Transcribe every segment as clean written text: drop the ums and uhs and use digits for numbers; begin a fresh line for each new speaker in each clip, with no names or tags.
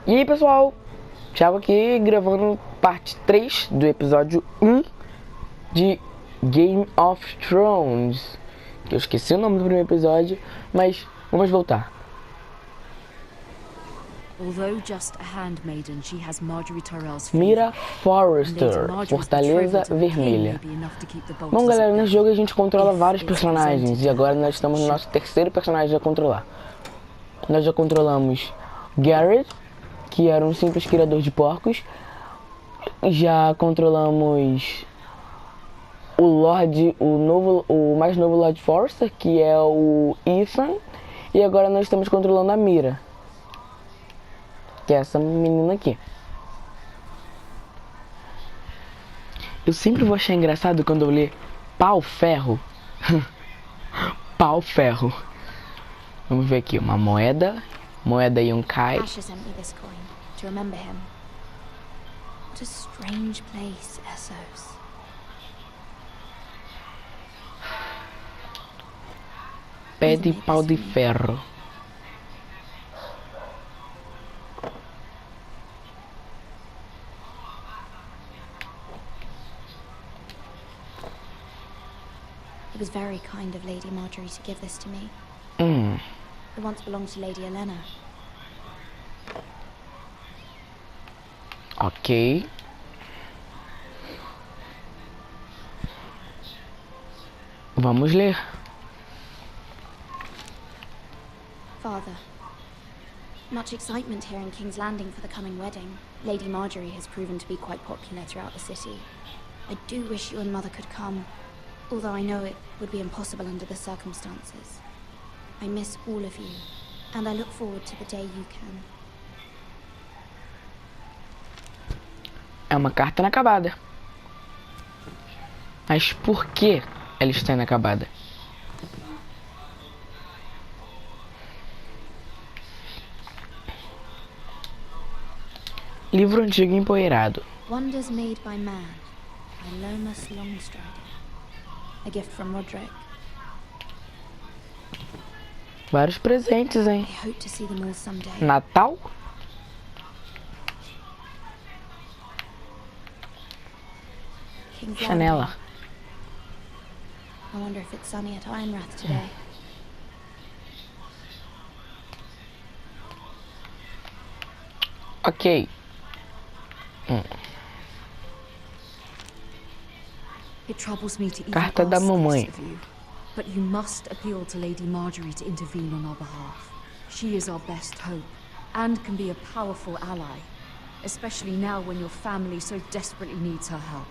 E aí pessoal, Thiago aqui gravando parte 3 do episódio 1 de Game of Thrones. Que eu esqueci o nome do primeiro episódio, mas vamos voltar. Mira Forrester, Fortaleza Vermelha. Bom galera, nesse jogo a gente controla vários personagens e agora nós estamos no nosso terceiro personagem a controlar. Nós já controlamos Garrett, que era um simples criador de porcos. Já controlamos o mais novo Lord Forrester, que é o Ethan. E agora nós estamos controlando a Mira, que é essa menina aqui. Eu sempre vou achar engraçado quando eu ler pau-ferro. Pau-ferro. Vamos ver aqui, uma moeda e um kai. Pé de pau de ferro.
It was very kind of Lady Marjorie to give this to me. It once belonged to Lady Helena.
Ok. Vamos ler.
Father, much excitement here in King's Landing for the coming wedding. Lady Marjorie has proven to be quite popular throughout the city. I do wish you and Mother could come, although I know it would be impossible under the circumstances. I miss all of you, and I look forward to the day you can.
É uma carta inacabada. Mas por que ela está inacabada? Livro antigo empoeirado.
Wonders made by man, by Lomas Longstrider. A gift from Roderick.
Vários presentes, hein?
I hope to see them all someday.
Natal?
King's
Chanela.
Landing. I wonder if it's sunny at Ironrath today.
Ok.
It troubles me to even
Carta da
ask
mamãe.
this of you, but you must appeal to Lady Marjorie to intervene on our behalf. She is our best hope, and can be a powerful ally, especially now when your family so desperately needs her help.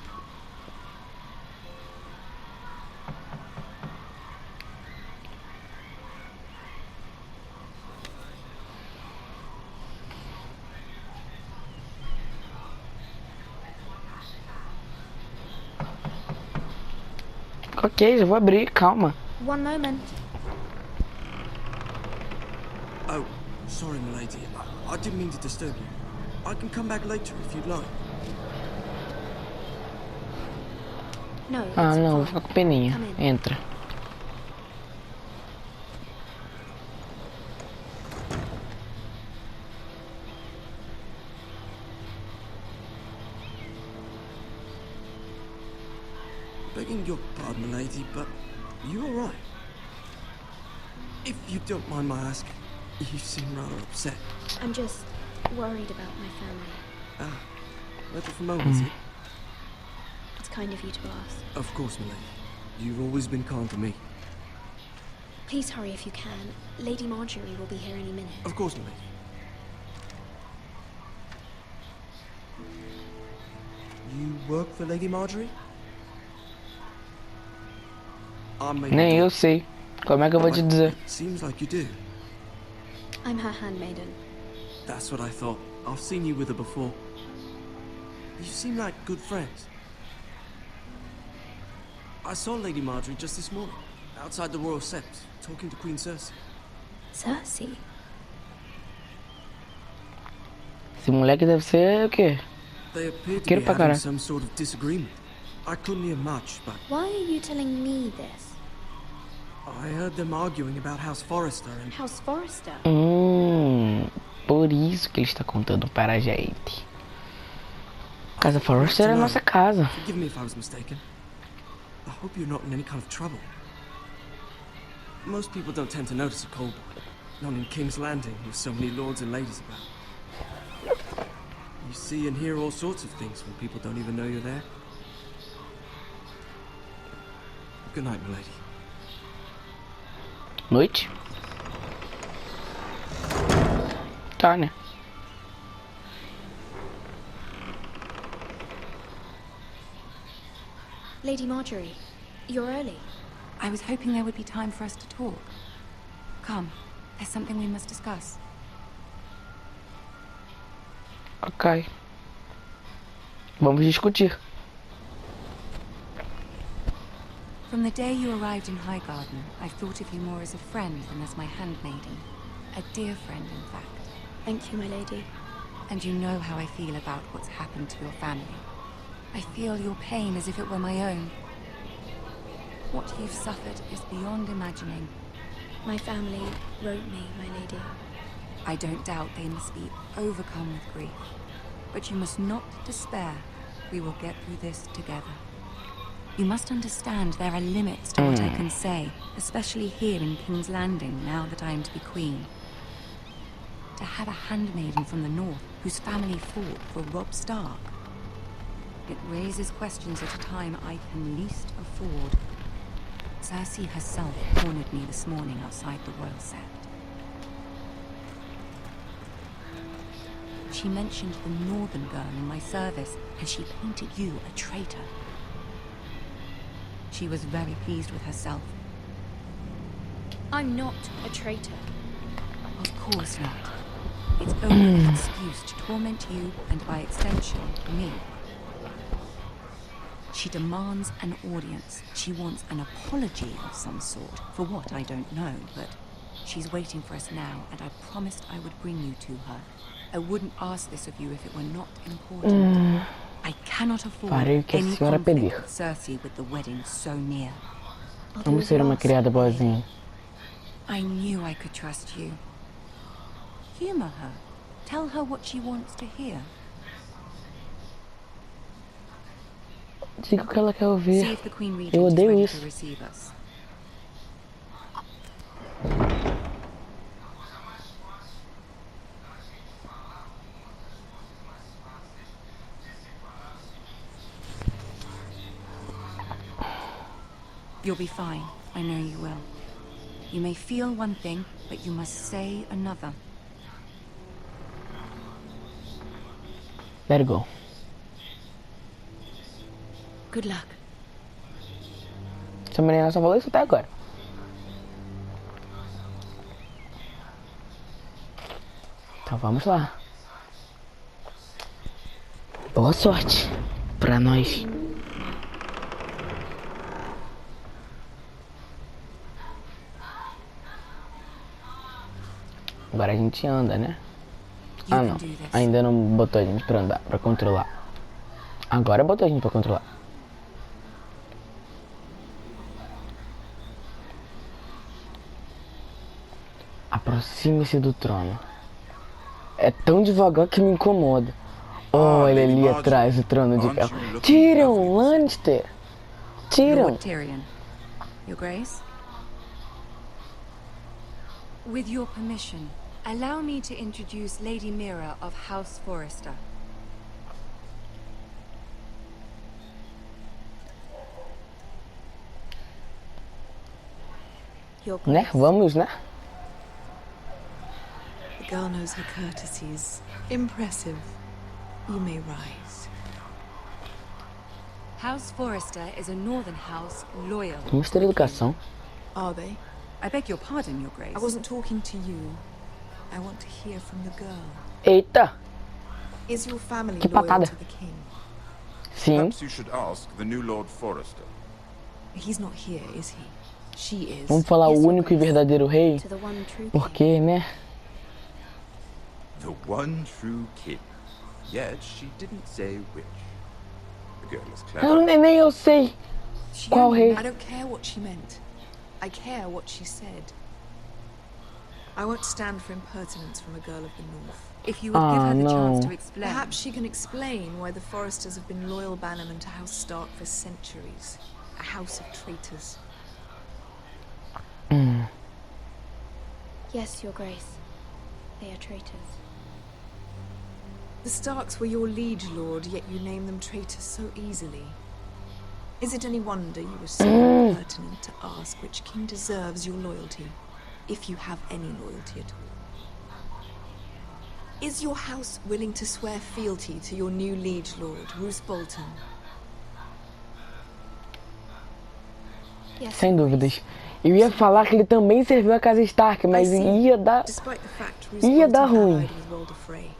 Ok, já vou abrir, calma.
One moment.
Oh, sorry, milady. I didn't mean to disturb you. I can come back later if you'd like.
No,
Ah,
it's
não, vou
fine.
ficar com peninha.
Come in.
Entra.
Begging your pardon, milady, but you all right? If you don't mind my asking, you seem rather upset.
I'm just worried about my family.
Ah, weather from home, is it?
It's kind of you to ask.
Of course, milady. You've always been kind to me.
Please hurry if you can. Lady Marjorie will be here any minute.
Of course, milady. You work for Lady Marjorie?
Nem eu sei. Como é que eu vou te dizer?
Seems like you do.
I'm her handmaiden.
That's what I thought. I've seen you with her before. You seem like good friends. I saw Lady Marjorie just this morning, outside the Royal Sept, talking to Queen Cersei.
Cersei?
Esse moleque deve ser o quê?
They appeared to
Quero
be
pra
having
caralho.
some sort of disagreement. I couldn't hear much, but
Why are you telling me this?
I heard them arguing about House Forrester and
House Forrester?
Por isso. isso que ele está contando para a gente. Casa Forrester é a nossa casa.
Forgive me if I was mistaken. I hope you're not in any kind of trouble. Most people don't tend to notice a kobold. Not in King's Landing, with so many lords and ladies about. You see and hear all sorts of things when people don't even know you're there. Good night, milady.
Noite? Tá, né?
Lady Marjorie, you're early.
I was hoping there would be time for us to talk. Come, there's something we must discuss.
Ok. Vamos discutir.
From the day you arrived in Highgarden, I've thought of you more as a friend than as my handmaiden. A dear friend, in fact.
Thank you, my lady.
And you know how I feel about what's happened to your family. I feel your pain as if it were my own. What you've suffered is beyond imagining.
My family wrote me, my lady.
I don't doubt they must be overcome with grief. But you must not despair. We will get through this together. You must understand there are limits to what I can say, especially here in King's Landing, now that I am to be queen. To have a handmaiden from the north whose family fought for Robb Stark. It raises questions at a time I can least afford. Cersei herself cornered me this morning outside the Royal Sept. She mentioned the northern girl in my service, and she painted you a traitor. She was very pleased with herself.
I'm not a traitor.
Of course not. It's only an excuse to torment you, and by extension, me. She demands an audience. She wants an apology of some sort. For what, I don't know, but she's waiting for us now, and I promised I would bring you to her. I wouldn't ask this of you if it were not important. I cannot afford any conflict with Cersei with the wedding so near.
Vamos ser uma criada boazinha.
I knew I could trust you. Humor her. Tell her what she wants to hear.
Diga o que ela quer
See
ouvir.
if the Queen
Eu
Regent is
odeio
ready
isso.
to receive us. You'll be fine. I know you will. You may feel one thing, but you must say another.
Let it go.
Good luck.
Essa menina só falou isso até agora. Então vamos lá. Boa sorte pra nós. Agora a gente anda, né? Ah, não. Ainda não botou a gente pra andar, pra controlar. Agora botou a gente pra controlar. Aproxime-se do trono. É tão devagar que me incomoda. Olha ali atrás o trono de ferro. Tyrion Lannister. Tyrion.
Lord Tyrion. Your Grace? With your permission, allow me to introduce Lady Mira of House Forrester.
Your
Né?
Grace.
Vamos, né?
The girl knows her courtesies. Impressive. You may rise.
House Forrester is a northern house loyal.
Vamos ter educação.
Are they?
I beg your pardon, Your Grace.
I wasn't talking to you. I want to hear from the girl.
Eita!
Is your family
Que
loyal
patada.
to the king?
Sim.
Perhaps you should ask the new Lord Forrester.
He's not here, is he? She is.
Vamos falar
Yes,
o
Your
único e
Grace.
verdadeiro rei.
To the one true king.
Porque, né?
The one true king. Yet she didn't say which. The girl is clever.
Nem eu sei
She
qual rei.
I don't care what she meant. I care what she said. I won't stand for impertinence from a girl of the North.
If you would give her the chance
no.
to explain.
Perhaps she can explain why the Forresters have been loyal bannermen to House Stark for centuries. A house of traitors.
Yes, Your Grace. They are traitors.
The Starks were your liege lord, yet you name them traitors so easily. Is it any wonder you were so impertinent to ask which king deserves your loyalty, if you have any loyalty at all? Is your house willing to swear fealty to your new liege lord, Roose Bolton?
Yes,
Sem
Your Grace.
dúvidas. Eu ia falar que ele também serviu a casa Stark, mas ia dar...
Despite the fact Roose
Ia dar
Bolton
ruim.
allied with Walder Frey.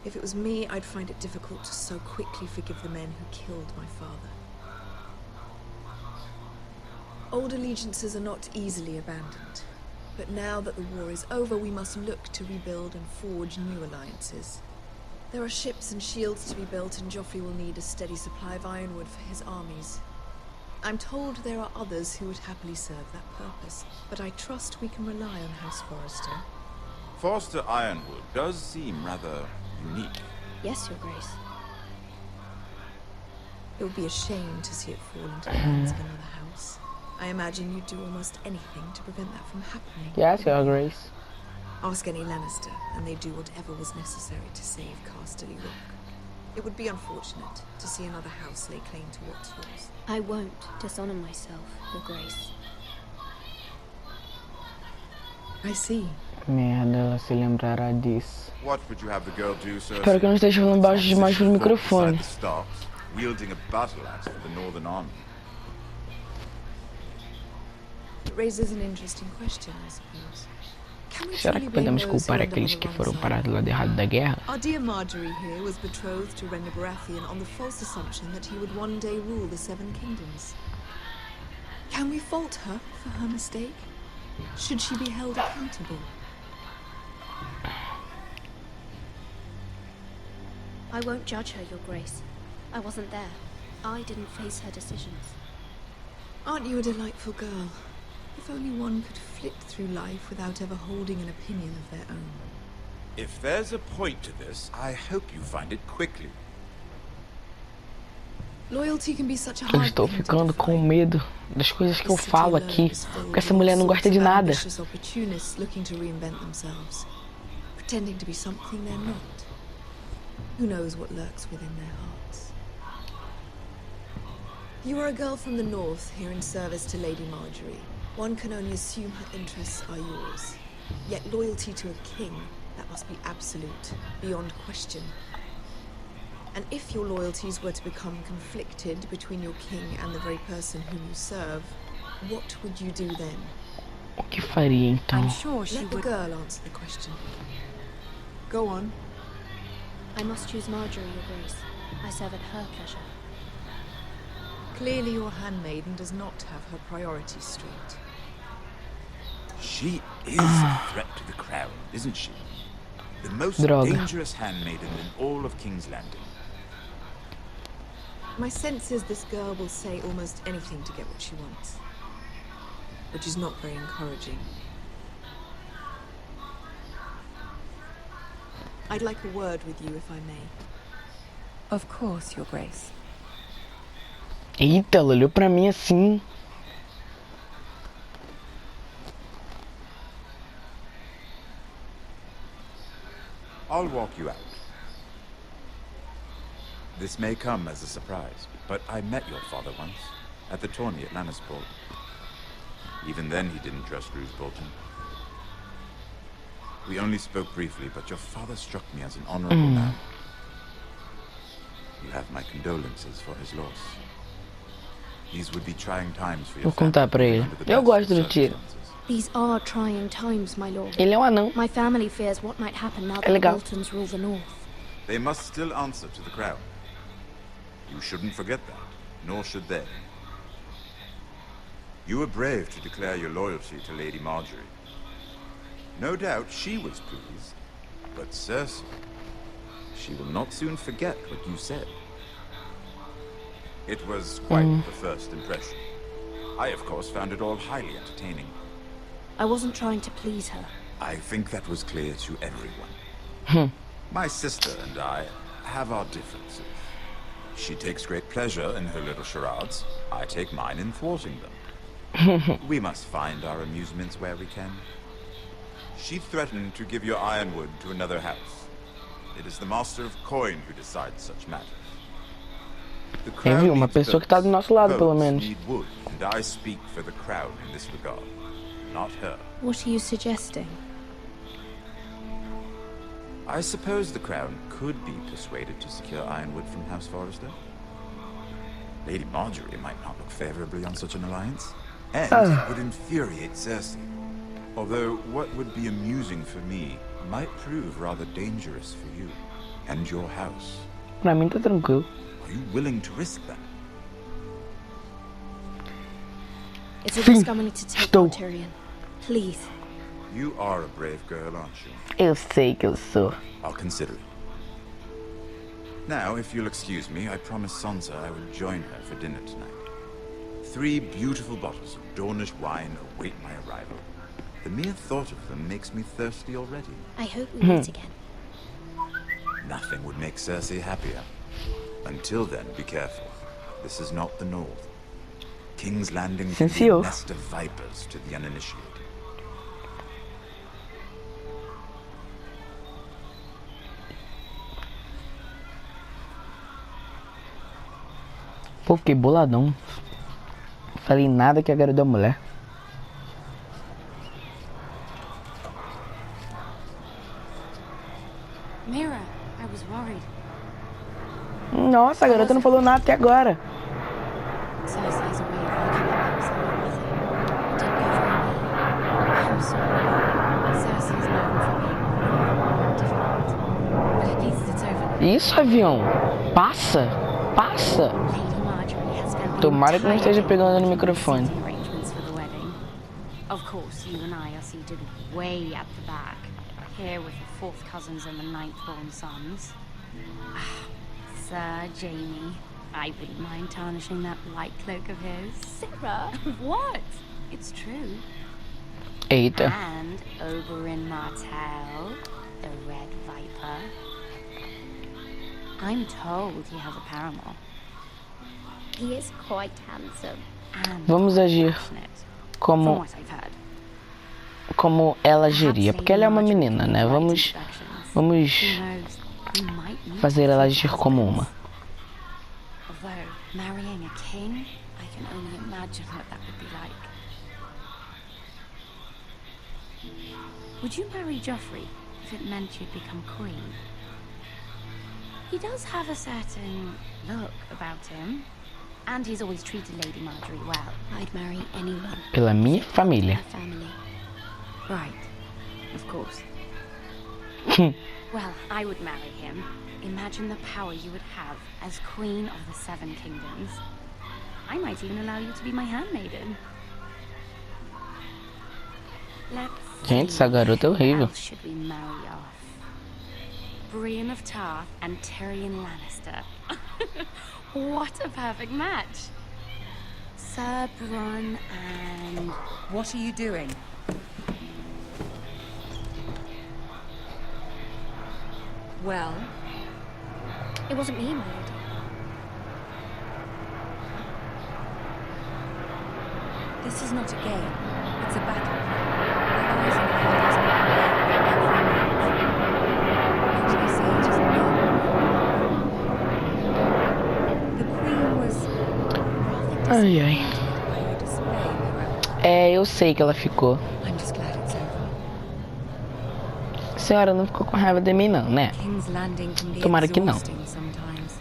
If it was me, I'd find it difficult to so quickly forgive the men who killed my father. Old allegiances are not easily abandoned. But now that the war is over, we must look to rebuild and forge new alliances. There are ships and shields to be built, and Joffrey will need a steady supply of ironwood for his armies. I'm told there are others who would happily serve that purpose, but I trust we can rely on House Forrester.
Forrester Ironwood does seem rather unique.
Yes, Your Grace.
It would be a shame to see it fall into the hands of another house. I imagine you'd do almost anything to prevent that from happening.
Yes, Your Grace.
Ask any Lannister, and they'd do whatever was necessary to save Casterly Rock. It would be unfortunate to see another house lay claim to what's yours.
I won't dishonor myself, Your Grace.
I see.
Merda, ela se lembrará disso.
What would you have the girl do, Cersei?
Espero que eu não esteja falando baixo demais pro microfone.
Beside the Starks, wielding a battle axe for the Northern Army.
It raises an interesting question, I suppose. Can we
Será
truly
que
blame
podemos
those who
culpar
end up on
aqueles
the
que
wrong
foram
side?
parados do lado errado da guerra?
Our dear Marjorie here was betrothed to Rhaenyra Baratheon on the false assumption that he would one day rule the Seven Kingdoms. Can we fault her for her mistake? Should she be held accountable?
I won't judge her, Your Grace. I wasn't there. I didn't face her decisions.
Aren't you a delightful girl? If only one could flit through life without ever holding an opinion of their own.
If there's a point to this, I hope you find it quickly.
Loyalty can be such a
Eu
hard
estou
thing to
ficando com
define.
medo das coisas que eu
The city
falo
alone
aqui,
is filled
porque essa
with
mulher
all
não gosta
sorts
de
of
nada.
ambitious opportunists looking to reinvent themselves, pretending to be something they're not. Who knows what lurks within their hearts? You are a girl from the north, here in service to Lady Marjorie. One can only assume her interests are yours. Yet loyalty to a king, that must be absolute, beyond question. And if your loyalties were to become conflicted between your king and the very person whom you serve, what would you do then?
O que faria então?
I'm sure she
Let the
would.
girl answer the question. Go on.
I must choose Marjorie, Your Grace. I serve at her pleasure.
Clearly your handmaiden does not have her priorities straight.
She is a threat to the crown, isn't she? The most
Droga.
dangerous handmaiden in all of King's Landing.
My sense is this girl will say almost anything to get what she wants. Which is not very encouraging. I'd like a word with you, if I may.
Of course, Your Grace.
Eita, ela olhou pra mim assim.
I'll walk you out. This may come as a surprise, but I met your father once, at the tourney at Lannisport. Even then he didn't trust Roose Bolton. We only spoke briefly, but your father struck me as an honorable man. You have my condolences for his loss. These would be trying times for your
Vou contar pra
family,
ele.
under the
Eu
best
gosto
of
do tiro.
circumstances.
These are trying times, my lord.
Ele é um anão.
My family fears what might happen now that the
legal.
Boltons rule the north.
They must still answer to the crown. You shouldn't forget that, nor should they. You were brave to declare your loyalty to Lady Marjorie. No doubt she was pleased, but Cersei, she will not soon forget what you said. It was quite the first impression. I, of course, found it all highly entertaining.
I wasn't trying to please her.
I think that was clear to everyone. My sister and I have our differences. She takes great pleasure in her little charades. I take mine in thwarting them. We must find our amusements where we can. She threatened to give your ironwood to another house. It is the master of coin who decides such matters. The crown
Viu? Uma
needs
pessoa que tá do nosso lado, pelo
boats
menos.
need wood, and I speak for the crown in this regard, not her.
What are you suggesting?
I suppose the crown could be persuaded to secure ironwood from House Forrester. Lady Marjorie might not look favorably on such an alliance, and it would infuriate Cersei. Although what would be amusing for me might prove rather dangerous for you and your house.
Pra mim tá tranquilo.
Are you willing to risk that?
It's a risk I'm willing to take,
Estou.
Tyrion. Please.
You are a brave girl, aren't you?
Eu sei que eu sou.
I'll consider it. Now, if you'll excuse me, I promised Sansa I would join her for dinner tonight. 3 beautiful bottles of Dornish wine await my arrival. The mere thought of them makes me thirsty already.
I hope we meet again.
Nothing would make Cersei happier. Until then, be careful. This is not the North. King's Landing can be a
Senhor.
nest of vipers to the uninitiated.
Pô, fiquei boladão. Falei nada que agradou a mulher.
Mira, I was worried.
Nossa, a garota não falou nada até agora.
Cersei's away looking at things and everything. Didn't go very well. I'm sorry.
Cersei's known for being difficult. But at least it's over.
Isso, avião. Passa. Passa.
Lady Marjorie has spent the
Tomara que não
entire
esteja
day
pegando no
making
microfone.
seating arrangements for the wedding. Of course, you and I are seated way at the back, here with the 4th cousins and the 9th-born sons. Sir Jamie, I wouldn't mind tarnishing that light cloak of his. Sarah! What? It's true.
Eita.
And Oberyn Martell, the Red Viper. I'm told he has a paramour. He is quite handsome. And
Vamos agir
passionate, from
como,
what I've heard.
como ela agiria. Porque ela é uma menina, né? Vamos
Who knows? We might meet
fazer ela
a
agir
few
como
husbands.
uma.
Although, marrying a king, I can only imagine what that would be like. Would you marry Joffrey if it meant you'd become queen? He does have a certain look about him, and he's always treated Lady Marjorie well. I'd marry anyone.
Pela minha família.
Her family. Right. Of course. Well, I would marry him. Imagine the power you would have as Queen of the 7 Kingdoms. I might even allow you to be my handmaiden. Let's
Gente,
see,
essa garota é
who
horrível.
else should we marry off? Brienne of Tarth and Tyrion Lannister. What a perfect match. Sir Bronn and...
What are you doing? Well,
It wasn't me, my lady.
this is not a game. It's a battle. Our eyes and ears will be every move. What I say it is a game. The Queen was rather
Ai, ai.
disappointed by your display, Mira.
É, eu sei que ela ficou.
I'm just glad it's over.
A senhora não ficou com raiva de mim, não, né?
King's Landing can be
Tomara que não.
exhausting sometimes.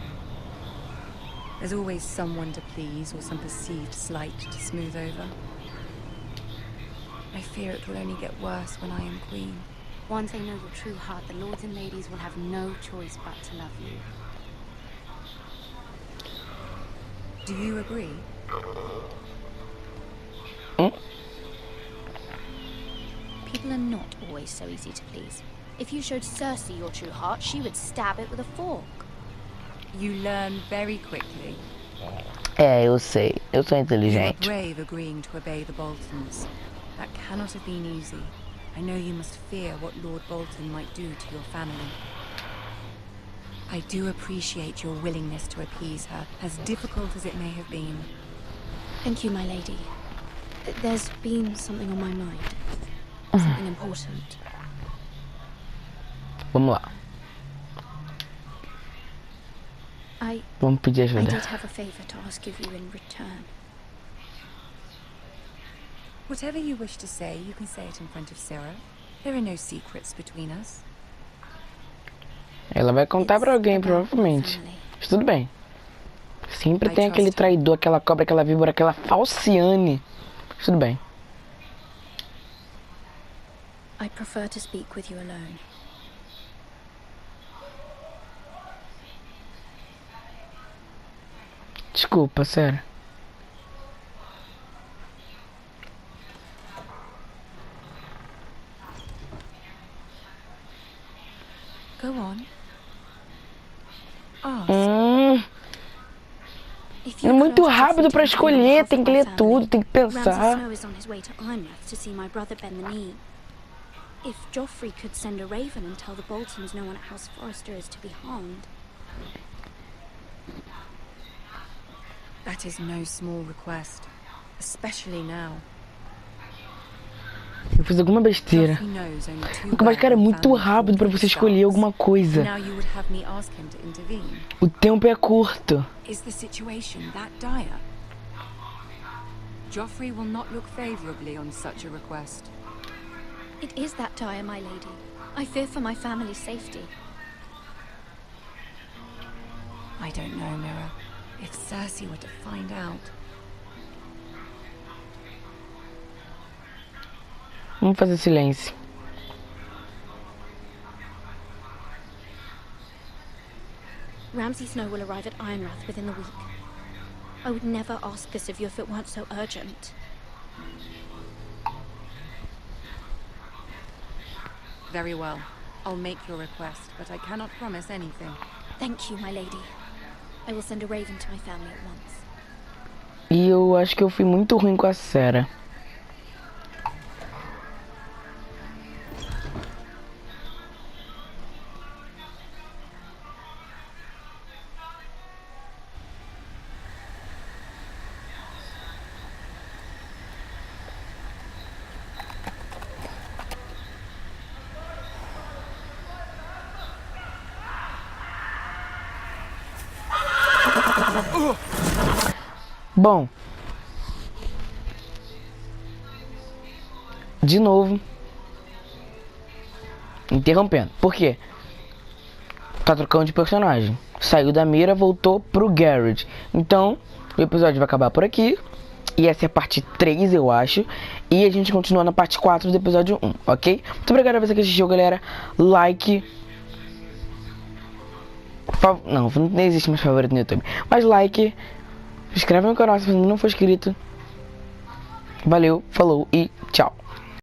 There's always someone to please or some perceived slight to smooth over. I fear it will only get worse when I am queen.
Once they know your true heart, the lords and ladies will have no choice but to love you.
Do you agree?
People are not always so easy to please. If you showed Cersei your true heart, she would stab it with a fork.
You learn very quickly.
É, eu sei. Eu sou
You were
inteligente.
brave agreeing to obey the Boltons. That cannot have been easy, I know you must fear what Lord Bolton might do to your family. I do appreciate your willingness to appease her, as difficult as it may have been.
Thank you, my lady. There's been something on my mind. Something important.
Vamos lá. Vamos pedir
I
ajuda.
did have a favor to ask of you in return.
Whatever you wish to say, you can say it in front of Sarah. There are no secrets between us.
Ela vai contar pra alguém, provavelmente. Mas tudo bem. Sempre tem aquele traidor, aquela cobra, aquela víbora, aquela falciane. Mas tudo bem.
I prefer to speak with you alone.
Desculpa, sério.
Go on.
É muito rápido pra escolher, tem que ler tudo, tem que pensar.
Snow is on his way to Ironrath to see my brother bend the knee. If Joffrey could send a raven and tell the Boltons no one at House Forrester is to be harmed.
That is no small request, especially now.
Eu fiz alguma besteira. Mas, cara, é muito rápido pra você escolher alguma coisa. O tempo é curto.
Is the situation that dire? Joffrey will not look favorably on such a request.
It is that dire, my lady. I fear for my family's safety.
I don't know, Mira. If Cersei were to find out.
Vamos fazer silêncio.
Ramsay Snow will arrive at Ironrath within the week. I would never ask this of you if it weren't so urgent.
Very well. I'll make your request, but I cannot promise anything.
Thank you, my lady. I will send a raven to my family at once.
E eu acho que eu fui muito ruim com a Sarah. Bom, de novo, interrompendo. Por quê? Tá trocando de personagem. Saiu da Mira, voltou pro Garrett. Então, o episódio vai acabar por aqui. E essa é a parte 3, eu acho. E a gente continua na parte 4 do episódio 1, ok? Muito obrigado a você que assistiu, galera. Like. Não existe mais favorito no YouTube. Mas like. Se inscreve no canal se você não for inscrito. Valeu, falou e tchau.